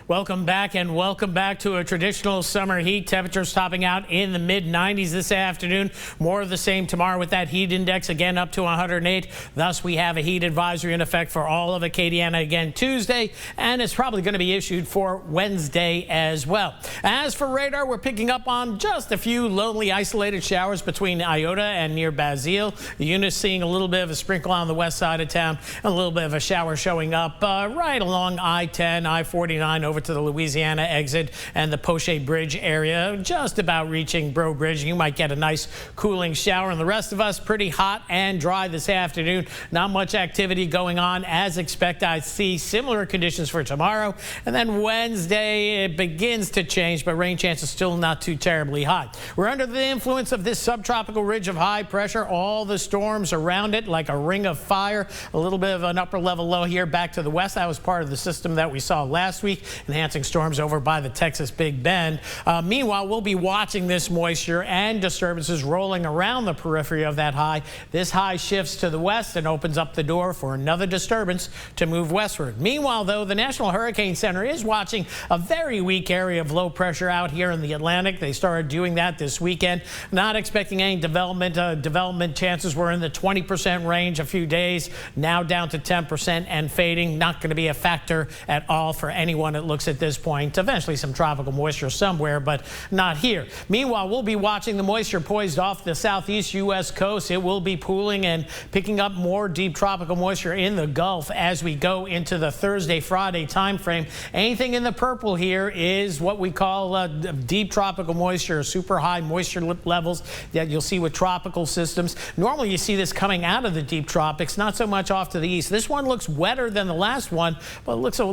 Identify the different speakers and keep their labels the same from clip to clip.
Speaker 1: Welcome back, and welcome back to a traditional summer heat. Temperatures topping out in the mid-90s this afternoon. More of the same tomorrow with that heat index again up to 108. Thus, we have a heat advisory in effect for all of Acadiana again Tuesday, and it's probably going to be issued for Wednesday as well. As for radar, we're picking up on just a few lonely isolated showers between Iota and near Basile. The unit's seeing a little bit of a sprinkle on the west side of town, and a little bit of a shower showing up right along I-10, I-49 over to the Louisiana exit and the Poche Bridge area, just about reaching Breaux Bridge. You might get a nice cooling shower, and the rest of us pretty hot and dry this afternoon. Not much activity going on as expected. I see similar conditions for tomorrow, and then Wednesday it begins to change, but rain chances still not too terribly hot. We're under the influence of this subtropical ridge of high pressure. All the storms around it like a ring of fire. A little bit of an upper level low here back to the west. That was part of the system that we saw last week, enhancing storms over by the Texas Big Bend. Meanwhile, we'll be watching this moisture and disturbances rolling around the periphery of that high. This high shifts to the west and opens up the door for another disturbance to move westward. Meanwhile, though, the National Hurricane Center is watching a very weak area of low pressure out here in the Atlantic. They started doing that this weekend. Not expecting any development. Development chances were in the 20% range a few days, now down to 10% and fading. Not going to be a factor at all for anyone that looks at this point. Eventually some tropical moisture somewhere, but not here. Meanwhile, we'll be watching the moisture poised off the southeast U.S. coast. It will be pooling and picking up more deep tropical moisture in the Gulf as we go into the Thursday, Friday time frame. Anything in the purple here is what we call deep tropical moisture, super high moisture levels that you'll see with tropical systems. Normally you see this coming out of the deep tropics, not so much off to the east. This one looks wetter than the last one, but it looks a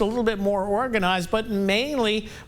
Speaker 1: little bit more organized, but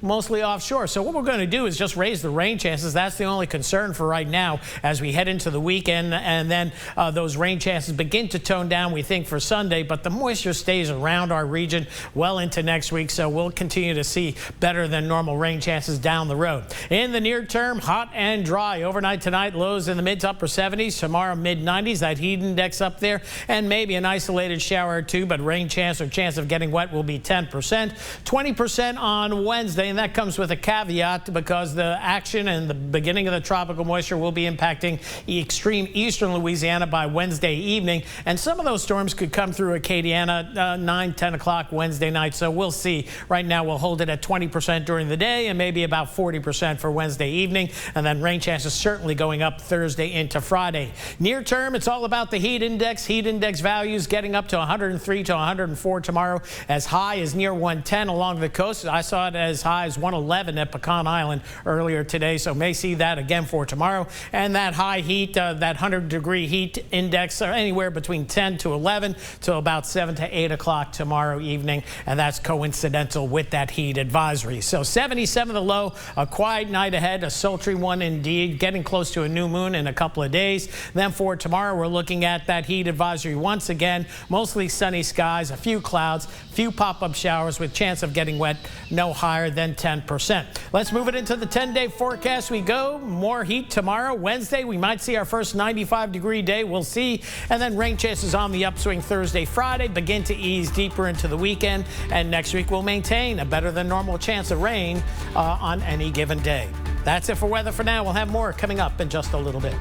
Speaker 1: mostly offshore. So what we're going to do is just raise the rain chances. That's the only concern for right now as we head into the weekend, and then those rain chances begin to tone down, we think, for Sunday, but the moisture stays around our region well into next week, so we'll continue to see better than normal rain chances down the road. In the near term, hot and dry. Overnight tonight, lows in the mid to upper 70s. Tomorrow, mid-90s. That heat index up there, and maybe an isolated shower or two, but rain chance or chance of getting wet will be 10%. 20% on Wednesday, and that comes with a caveat because the action and the beginning of the tropical moisture will be impacting extreme eastern Louisiana by Wednesday evening, and some of those storms could come through Acadiana 9, 10 o'clock Wednesday night, so we'll see. Right now we'll hold it at 20% during the day and maybe about 40% for Wednesday evening, and then rain chances certainly going up Thursday into Friday. Near term, it's all about the heat index. Heat index values getting up to 103 to 104 tomorrow, as high as near 110 along the coast. I saw it as high as 111 at Pecan Island earlier today, so may see that again for tomorrow. And that high heat, that 100-degree heat index, anywhere between 10 to 11 to about 7 to 8 o'clock tomorrow evening, and that's coincidental with that heat advisory. So 77 the low, a quiet night ahead, a sultry one indeed, getting close to a new moon in a couple of days. Then for tomorrow, we're looking at that heat advisory once again, mostly sunny skies, a few clouds, few pop-up showers with chance of getting wet, no higher than 10%. Let's move it into the 10-day forecast. We go. More heat tomorrow. Wednesday, we might see our first 95-degree day. We'll see. And then rain chances on the upswing Thursday, Friday, begin to ease deeper into the weekend. And next week, we'll maintain a better than normal chance of rain on any given day. That's it for weather for now. We'll have more coming up in just a little bit.